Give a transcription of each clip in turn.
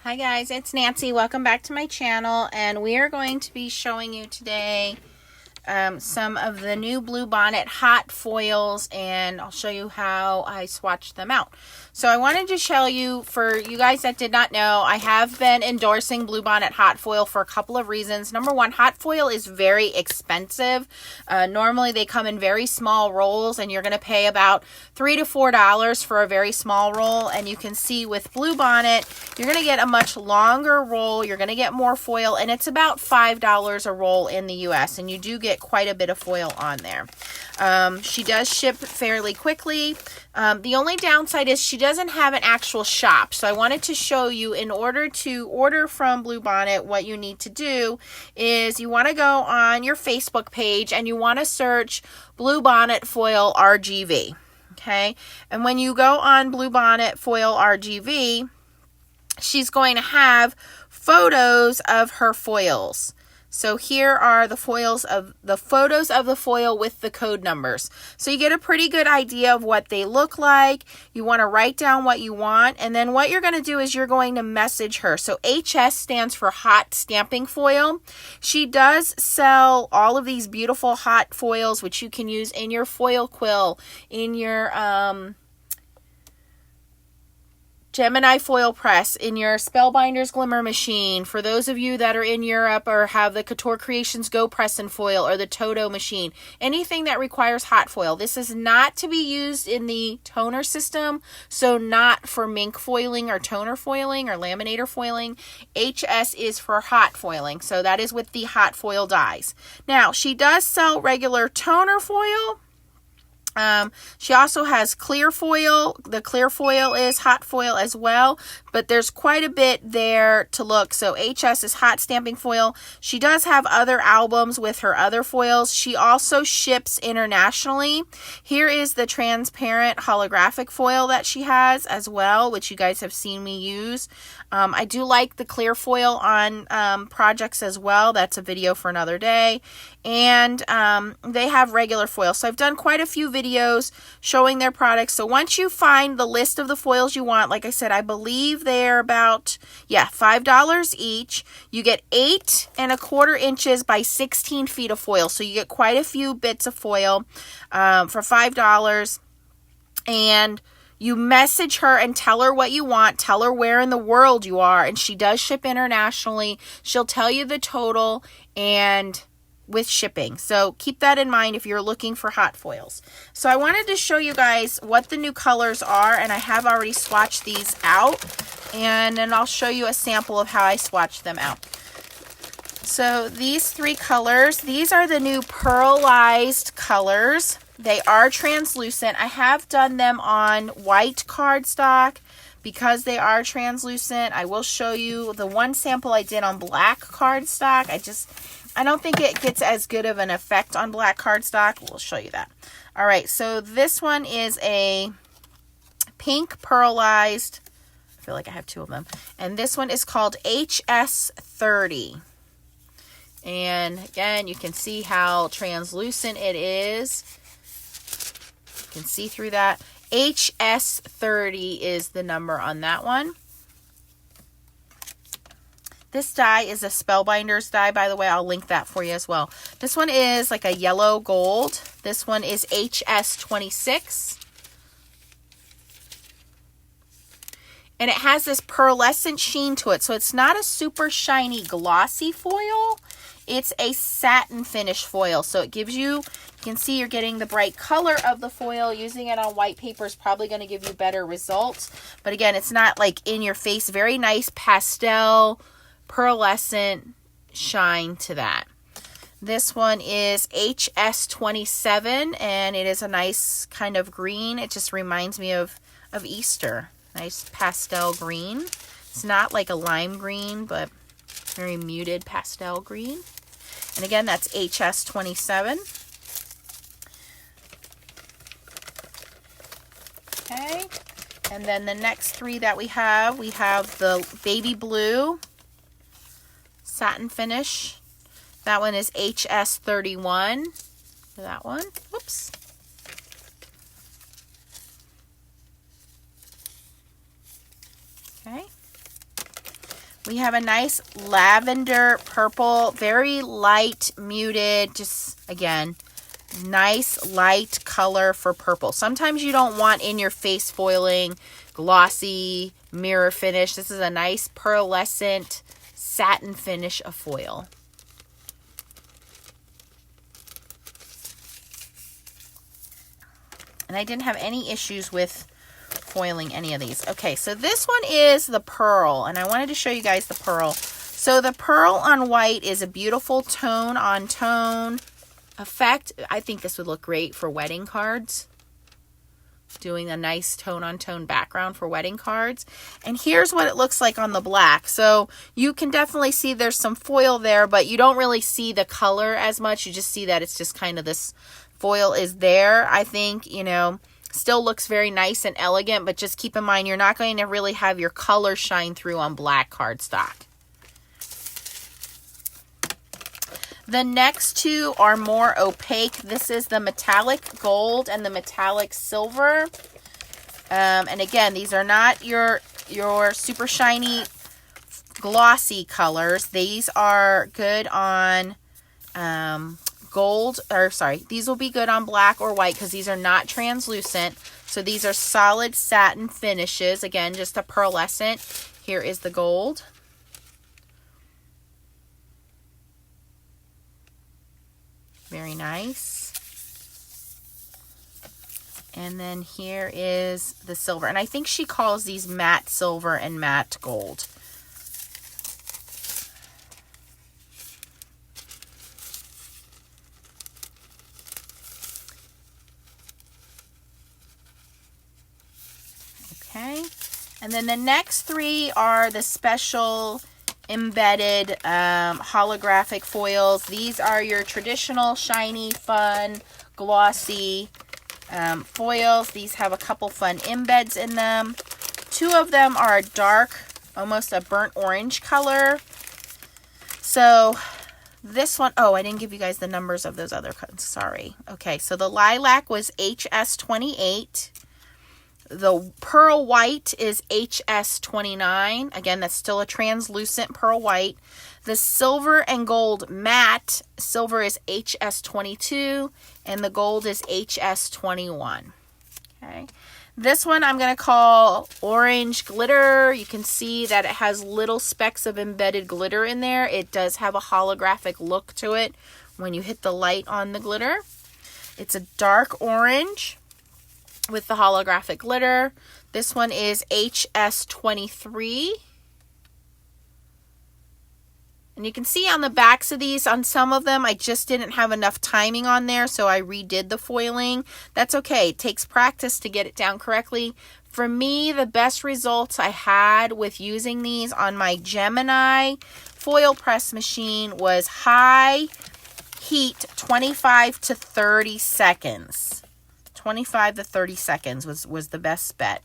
Hi guys, it's Nancy. Welcome back to my channel, and we are going to be showing you today some of the new Bluebonnet hot foils, and I'll show you how I swatched them out. So I wanted to show you, for you guys that did not know, I have been endorsing Bluebonnet hot foil for a couple of reasons. Number one, hot foil is very expensive. Normally they come in very small rolls, and you're going to pay about $3 to $4 for a very small roll. And you can see with Bluebonnet, you're going to get a much longer roll. You're going to get more foil, and it's about $5 a roll in the US, and you do get quite a bit of foil on there. She does ship fairly quickly. The only downside is she doesn't have an actual shop. So I wanted to show you, in order to order from Bluebonnet, what you need to do is you want to go on your Facebook page and you want to search Bluebonnet Foil RGV. Okay. And when you go on Bluebonnet Foil RGV, she's going to have photos of her foils. So here are the photos of the foil with the code numbers. So you get a pretty good idea of what they look like. You want to write down what you want, and then what you're going to do is you're going to message her. So HS stands for hot stamping foil. She does sell all of these beautiful hot foils, which you can use in your foil quill, in your Gemini foil press, in your Spellbinders Glimmer machine. For those of you that are in Europe or have the Couture Creations Go Press and Foil or the Toto machine, anything that requires hot foil. This is not to be used in the toner system, so not for mink foiling or toner foiling or laminator foiling. HS is for hot foiling, so that is with the hot foil dyes. Now, she does sell regular toner foil. She also has clear foil. The clear foil is hot foil as well, but there's quite a bit there to look. So HS is hot stamping foil. She does have other albums with her other foils. She also ships internationally. Here is the transparent holographic foil that she has as well, which you guys have seen me use. I do like the clear foil on projects as well. That's a video for another day. And they have regular foil. So I've done quite a few videos showing their products. So once you find the list of the foils you want, like I said, I believe they're about, $5 each. You get 8 1/4 inches by 16 feet of foil. So you get quite a few bits of foil for $5. And you message her and tell her what you want. Tell her where in the world you are. And she does ship internationally. She'll tell you the total and with shipping. So keep that in mind if you're looking for hot foils. So I wanted to show you guys what the new colors are. And I have already swatched these out. And then I'll show you a sample of how I swatched them out. So these 3 colors, these are the new pearlized colors. They are translucent. I have done them on white cardstock because they are translucent. I will show you the one sample I did on black cardstock. I don't think it gets as good of an effect on black cardstock. We'll show you that. All right, so this one is a pink pearlized. I feel like I have 2 of them. And this one is called HS30. And again, you can see how translucent it is. You can see through that. HS30 is the number on that one. This die is a Spellbinders die, by the way. I'll link that for you as well. This one is like a yellow gold. This one is HS26. And it has this pearlescent sheen to it. So it's not a super shiny, glossy foil. It's a satin finish foil. So it gives you can see you're getting the bright color of the foil. Using it on white paper is probably going to give you better results. But again, it's not like in your face. Very nice pastel, pearlescent shine to that. This one is HS27, and it is a nice kind of green. It just reminds me of Easter. Nice pastel green. It's not like a lime green, but very muted pastel green. And again, that's HS27. Okay. And then the next 3 that we have the baby blue satin finish. That one is HS31. That one. Whoops. Okay. We have a nice lavender purple, very light muted, just again, nice light color for purple. Sometimes you don't want in your face foiling, glossy mirror finish. This is a nice pearlescent satin finish of foil. And I didn't have any issues with foiling any of these. Okay, so this one is the pearl, and I wanted to show you guys the pearl. So the pearl on white is a beautiful tone on tone effect. I think this would look great for wedding cards. Doing a nice tone on tone background for wedding cards. And here's what it looks like on the black. So you can definitely see there's some foil there, but you don't really see the color as much. You just see that it's just kind of this foil is there. I think, you know, still looks very nice and elegant, but just keep in mind you're not going to really have your color shine through on black cardstock. The next two are more opaque. This is the metallic gold and the metallic silver. And again, these are not your super shiny glossy colors. These are good on these will be good on black or white because these are not translucent. So these are solid satin finishes. Again, just a pearlescent. Here is the gold. Very nice. And then here is the silver. And I think she calls these matte silver and matte gold. Okay, and then the next three are the special embedded holographic foils. These are your traditional shiny, fun, glossy foils. These have a couple fun embeds in them. Two of them are a dark, almost a burnt orange color. So this one, oh, I didn't give you guys the numbers of those other colors. Sorry. Okay, so the lilac was HS28. The pearl white is HS29. Again, that's still a translucent pearl white. The silver and gold matte, silver is HS22, and the gold is HS21. Okay. This one I'm going to call orange glitter. You can see that it has little specks of embedded glitter in there. It does have a holographic look to it when you hit the light on the glitter. It's a dark orange with the holographic glitter. This one is HS23. And you can see on the backs of these, on some of them, I just didn't have enough timing on there, so I redid the foiling. That's okay. It takes practice to get it down correctly. For me, the best results I had with using these on my Gemini FoilPress machine was high heat, 25 to 30 seconds. 25 to 30 seconds was the best bet.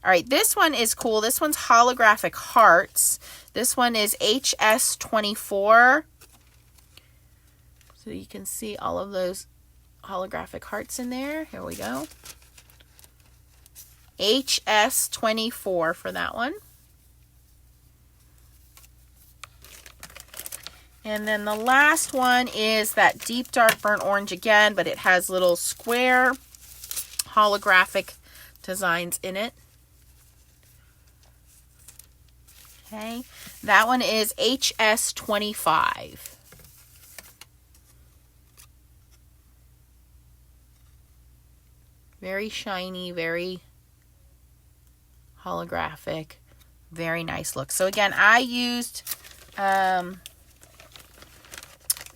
All right, this one is cool. This one's holographic hearts. This one is HS24. So you can see all of those holographic hearts in there. Here we go. HS24 for that one. And then the last one is that deep dark burnt orange again, but it has little square holographic designs in it. Okay, that one is HS25. Very shiny, very holographic, very nice look. So again, I used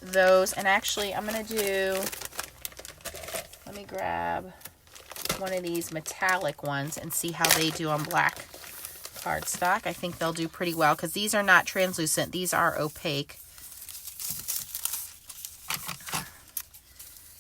those, and actually I'm going to do, let me grab one of these metallic ones and see how they do on black cardstock. I think they'll do pretty well because these are not translucent. These are opaque.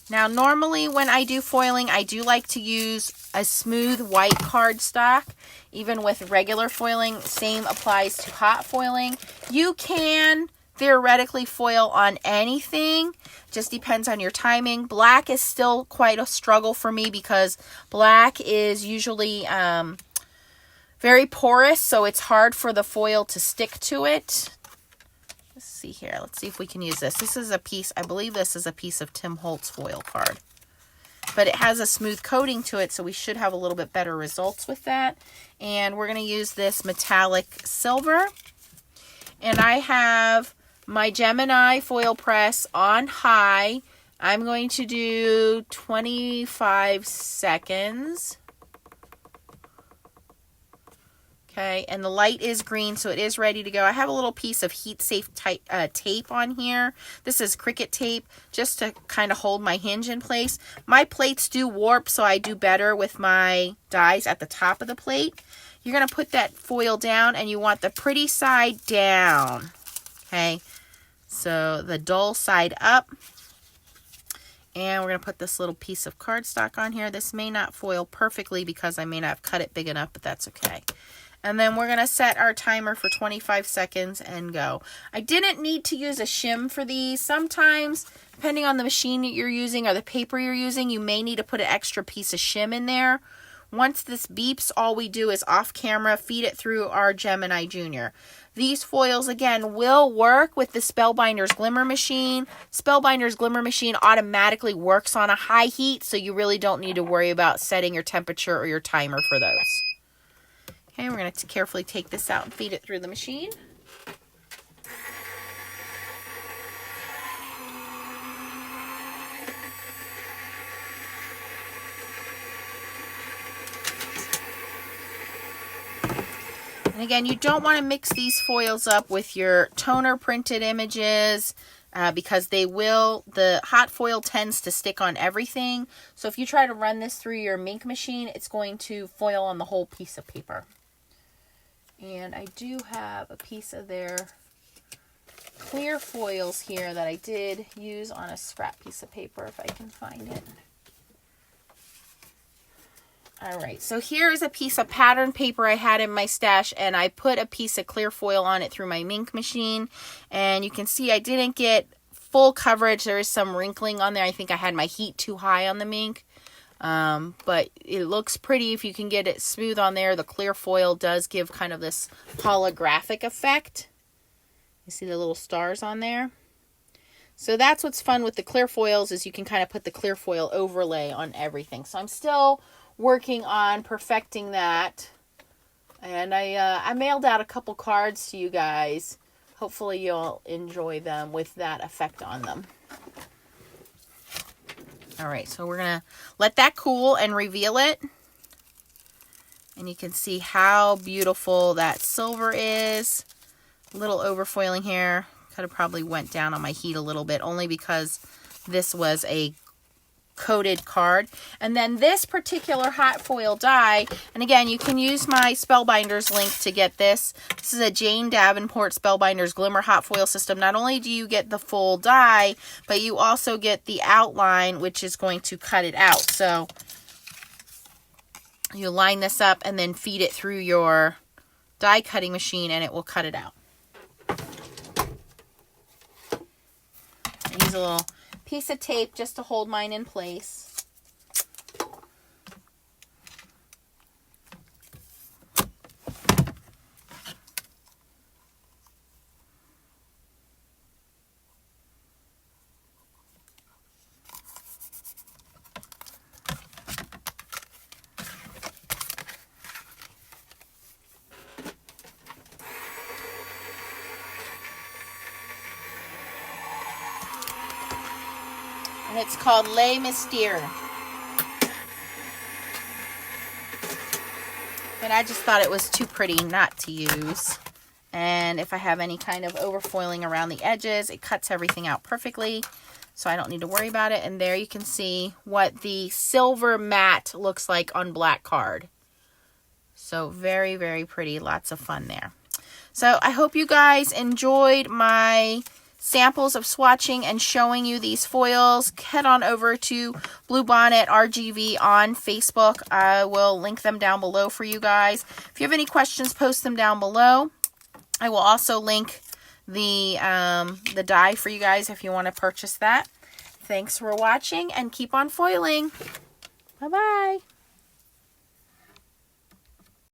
Now, normally when I do foiling, I do like to use a smooth white cardstock. Even with regular foiling, same applies to hot foiling. You can theoretically foil on anything, just depends on your timing. Black is still quite a struggle for me because black is usually very porous, so it's hard for the foil to stick to it. Let's see here. Let's see if we can use this. This is a piece, I believe this is a piece of Tim Holtz foil card. But it has a smooth coating to it, so we should have a little bit better results with that. And we're going to use this metallic silver. And I have my Gemini foil press on high. I'm going to do 25 seconds. Okay, and the light is green, so it is ready to go. I have a little piece of heat-safe tape on here. This is Cricut tape, just to kind of hold my hinge in place. My plates do warp, so I do better with my dies at the top of the plate. You're going to put that foil down, and you want the pretty side down. Okay, so the dull side up. And we're going to put this little piece of cardstock on here. This may not foil perfectly because I may not have cut it big enough, but that's okay. And then we're going to set our timer for 25 seconds and go. I didn't need to use a shim for these. Sometimes, depending on the machine that you're using or the paper you're using, you may need to put an extra piece of shim in there. Once this beeps, all we do is off camera, feed it through our Gemini Junior. These foils, again, will work with the Spellbinders Glimmer machine. Spellbinders Glimmer machine automatically works on a high heat, so you really don't need to worry about setting your temperature or your timer for those. Okay, we're going to carefully take this out and feed it through the machine. And again, you don't want to mix these foils up with your toner printed images because the hot foil tends to stick on everything. So if you try to run this through your ink machine, it's going to foil on the whole piece of paper. And I do have a piece of their clear foils here that I did use on a scrap piece of paper if I can find it. Alright, so here is a piece of pattern paper I had in my stash, and I put a piece of clear foil on it through my ink machine. And you can see I didn't get full coverage. There is some wrinkling on there. I think I had my heat too high on the ink. But it looks pretty if you can get it smooth on there. The clear foil does give kind of this holographic effect. You see the little stars on there? So that's what's fun with the clear foils, is you can kind of put the clear foil overlay on everything. So I'm still working on perfecting that. And I mailed out a couple cards to you guys. Hopefully you'll enjoy them with that effect on them. Alright, so we're going to let that cool and reveal it. And you can see how beautiful that silver is. A little overfoiling here. Could have probably went down on my heat a little bit, only because this was a coated card. And then this particular hot foil die, and again, you can use my Spellbinders link to get this. This is a Jane Davenport Spellbinders Glimmer hot foil system. Not only do you get the full die, but you also get the outline, which is going to cut it out. So you line this up and then feed it through your die cutting machine and it will cut it out. I use a little piece of tape just to hold mine in place. And it's called Les Mystères. But I just thought it was too pretty not to use. And if I have any kind of overfoiling around the edges, it cuts everything out perfectly. So I don't need to worry about it. And there you can see what the silver matte looks like on black card. So very, very pretty. Lots of fun there. So I hope you guys enjoyed my samples of swatching and showing you these foils. Head on over to Bluebonnet RGV on Facebook. I will link them down below for you guys. If you have any questions, post them down below. I will also link the die for you guys if you want to purchase that. Thanks for watching and keep on foiling. Bye-bye.